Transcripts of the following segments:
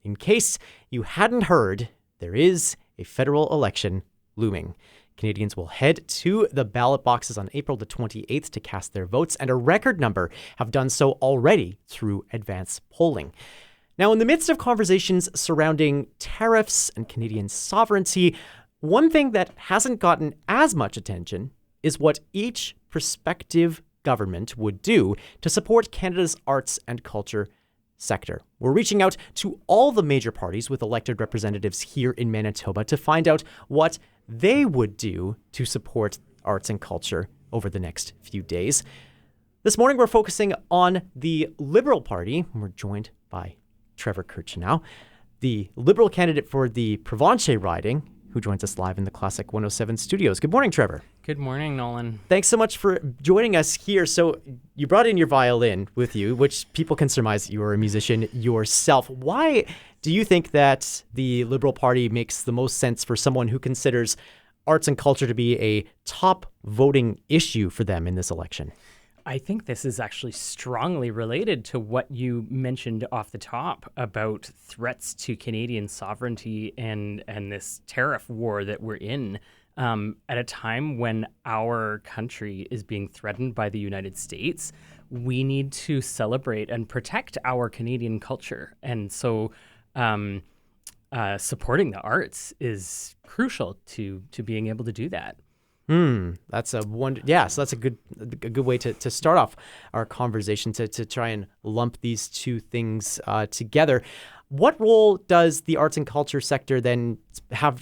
In case you hadn't heard, there is a federal election looming. Canadians will head to the ballot boxes on April the 28th to cast their votes, and a record number have done so already through advance polling. Now, in the midst of conversations surrounding tariffs and Canadian sovereignty, one thing that hasn't gotten as much attention is what each prospective government would do to support Canada's arts and culture sector. We're reaching out to all the major parties with elected representatives here in Manitoba to find out what they would do to support arts and culture over the next few days. This morning, we're focusing on the Liberal Party. We're joined by Trevor Kirczenow, the Liberal candidate for the Provencher riding, who joins us live in the Classic 107 studios. Good morning, Trevor. Good morning, Nolan. Thanks so much for joining us here. So you brought in your violin with you, which people can surmise you're a musician yourself. Why do you think that the Liberal Party makes the most sense for someone who considers arts and culture to be a top voting issue for them in this election? I think this is actually strongly related to what you mentioned off the top about threats to Canadian sovereignty and this tariff war that we're in at a time when our country is being threatened by the United States. We need to celebrate and protect our Canadian culture. And so supporting the arts is crucial to being able to do that. That's a so that's a good way to start off our conversation to try and lump these two things together. What role does the arts and culture sector then have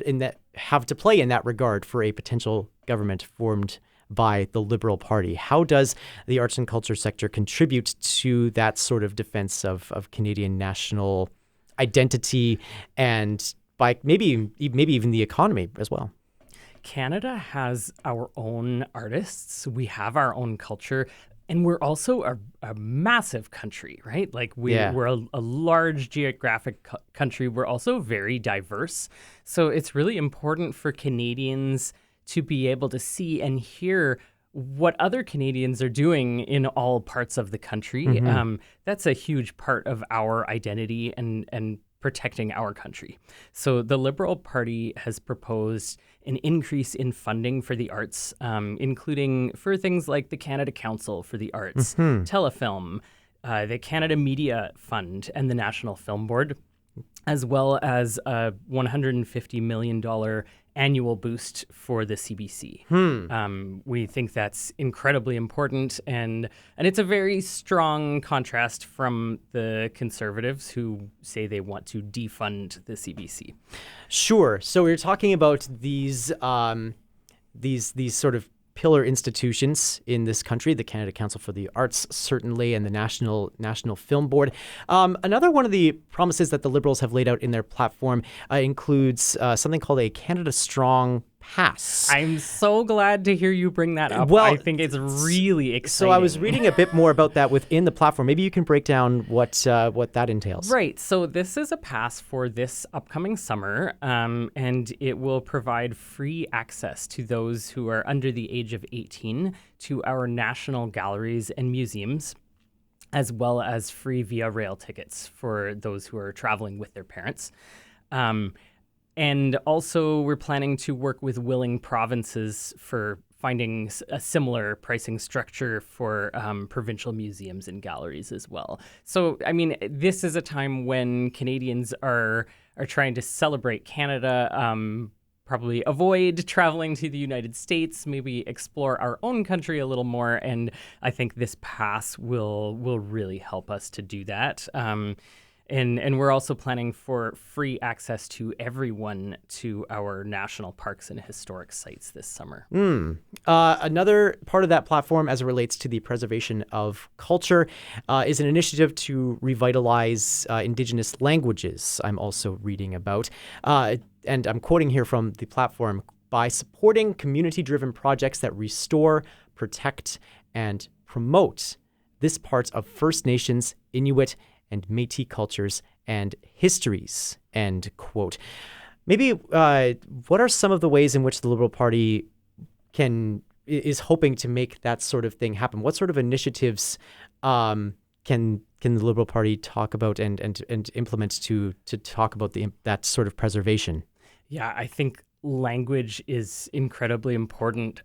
to play in that regard for a potential government formed by the Liberal Party? How does the arts and culture sector contribute to that sort of defense of Canadian national identity and by maybe even the economy as well? Canada has our own artists. We have our own culture. And we're also a massive country, right? Like we're a large geographic country. We're also very diverse. So it's really important for Canadians to be able to see and hear what other Canadians are doing in all parts of the country. Mm-hmm. That's a huge part of our identity and protecting our country. So the Liberal Party has proposed an increase in funding for the arts, including for things like the Canada Council for the Arts, Telefilm, the Canada Media Fund, and the National Film Board, as well as a $150 million annual boost for the CBC. We think that's incredibly important, and it's a very strong contrast from the Conservatives who say they want to defund the CBC. Sure. So we're talking about these sort of pillar institutions in this country, the Canada Council for the Arts, certainly, and the National Film Board. Another one of the promises that the Liberals have laid out in their platform includes something called a Canada Strong Pass. I'm so glad to hear you bring that up. Well, I think it's really exciting. So I was reading a bit more about that within the platform. Maybe you can break down what that entails. Right. So this is a pass for this upcoming summer, and it will provide free access to those who are under the age of 18 to our national galleries and museums, as well as free Via Rail tickets for those who are traveling with their parents. And also, we're planning to work with willing provinces for finding a similar pricing structure for provincial museums and galleries as well. So, I mean, this is a time when Canadians are trying to celebrate Canada, probably avoid traveling to the United States, maybe explore our own country a little more. And I think this pass will really help us to do that. And we're also planning for free access to everyone to our national parks and historic sites this summer. Another part of that platform as it relates to the preservation of culture is an initiative to revitalize Indigenous languages, I'm also reading about. And I'm quoting here from the platform, by supporting community-driven projects that restore, protect, and promote this part of First Nations, Inuit, and Métis cultures and histories, end quote. Maybe what are some of the ways in which the Liberal Party is hoping to make that sort of thing happen? What sort of initiatives can can the Liberal Party talk about and implement to talk about that sort of preservation? Yeah, I think language is incredibly important.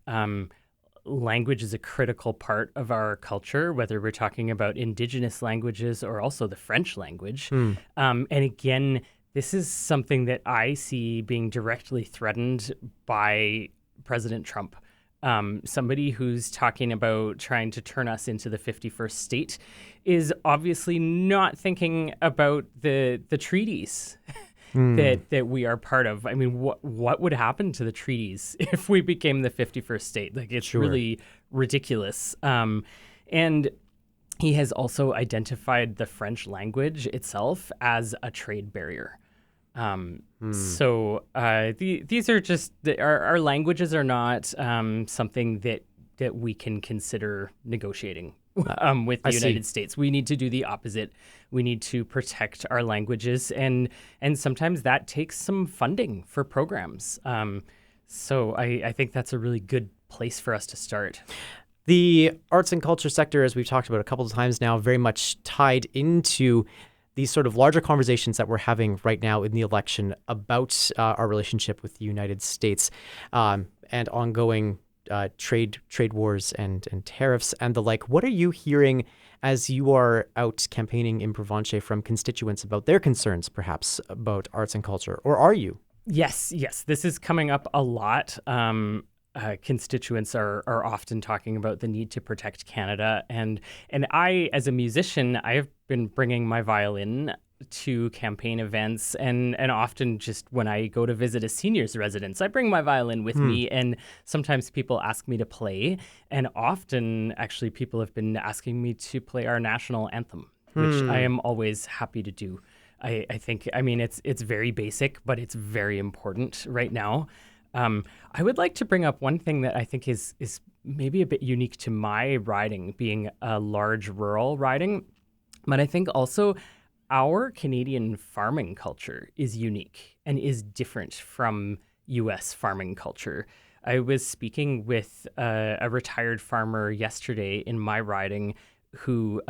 Language is a critical part of our culture, whether we're talking about Indigenous languages or also the French language. And again, this is something that I see being directly threatened by President Trump. Somebody who's talking about trying to turn us into the 51st state is obviously not thinking about the treaties that we are part of. I mean, what would happen to the treaties if we became the 51st state? Like, it's really ridiculous. And he has also identified the French language itself as a trade barrier. So these are just our languages are not something that we can consider negotiating with the United States. We need to do the opposite. We need to protect our languages, and sometimes that takes some funding for programs. So I think that's a really good place for us to start. The arts and culture sector, as we've talked about a couple of times now, very much tied into these sort of larger conversations that we're having right now in the election about our relationship with the United States and ongoing trade wars and tariffs and the like. What are you hearing as you are out campaigning in Provencher from constituents about their concerns, perhaps, about arts and culture? Or are you? Yes. This is coming up a lot. Constituents are often talking about the need to protect Canada. And I, as a musician, I have been bringing my violin to campaign events and often just when I go to visit a senior's residence, I bring my violin with me, and sometimes people ask me to play, and often actually people have been asking me to play our national anthem, which I am always happy to do. I think, I mean, it's very basic, but it's very important right now. I would like to bring up one thing that I think is maybe a bit unique to my riding, being a large rural riding, but I think also our Canadian farming culture is unique and is different from U.S. farming culture. I was speaking with a retired farmer yesterday in my riding who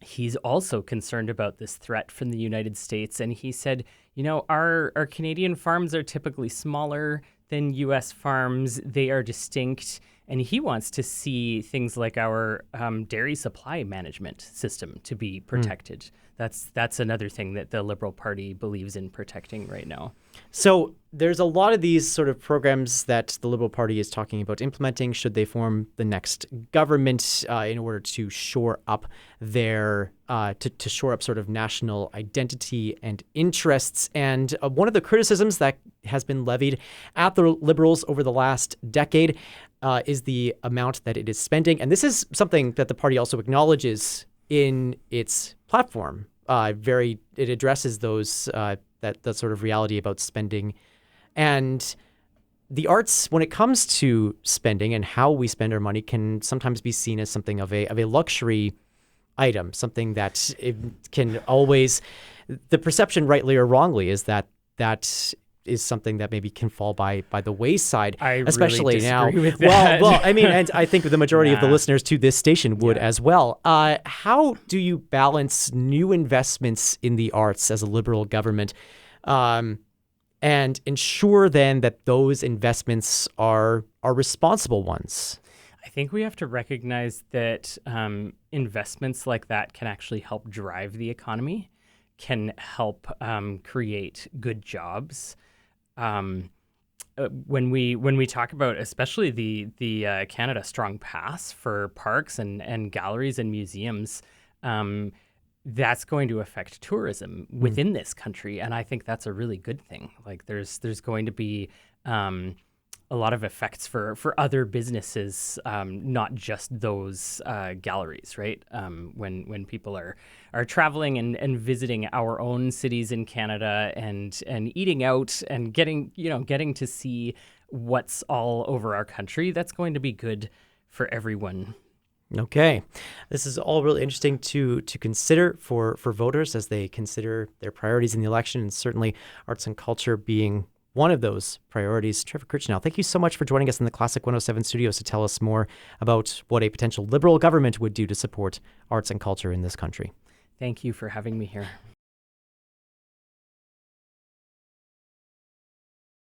he's also concerned about this threat from the United States. And he said, you know, our Canadian farms are typically smaller than U.S. farms. They are distinct. And he wants to see things like our dairy supply management system to be protected. That's another thing that the Liberal Party believes in protecting right now. So there's a lot of these sort of programs that the Liberal Party is talking about implementing should they form the next government in order to shore up their to shore up sort of national identity and interests. And one of the criticisms that has been levied at the Liberals over the last decade is the amount that it is spending. And this is something that the party also acknowledges in its platform. It addresses those that sort of reality about spending. And the arts, when it comes to spending and how we spend our money, can sometimes be seen as something of a luxury item, something that it can always, the perception, rightly or wrongly, is that is something that maybe can fall by the wayside, especially really disagree now. With that. Well, I mean, and I think the majority of the listeners to this station would as well. How do you balance new investments in the arts as a Liberal government, and ensure then that those investments are responsible ones? I think we have to recognize that investments like that can actually help drive the economy, can help create good jobs. When we talk about especially the Canada Strong Pass for parks and galleries and museums, that's going to affect tourism within this country, and I think that's a really good thing. Like there's going to be a lot of effects for other businesses, not just those galleries, right? When people are traveling and visiting our own cities in Canada and eating out and getting to see what's all over our country, that's going to be good for everyone. Okay. This is all really interesting to consider for voters as they consider their priorities in the election, and certainly arts and culture being one of those priorities. Trevor Kirczenow, thank you so much for joining us in the Classic 107 studios to tell us more about what a potential Liberal government would do to support arts and culture in this country. Thank you for having me here.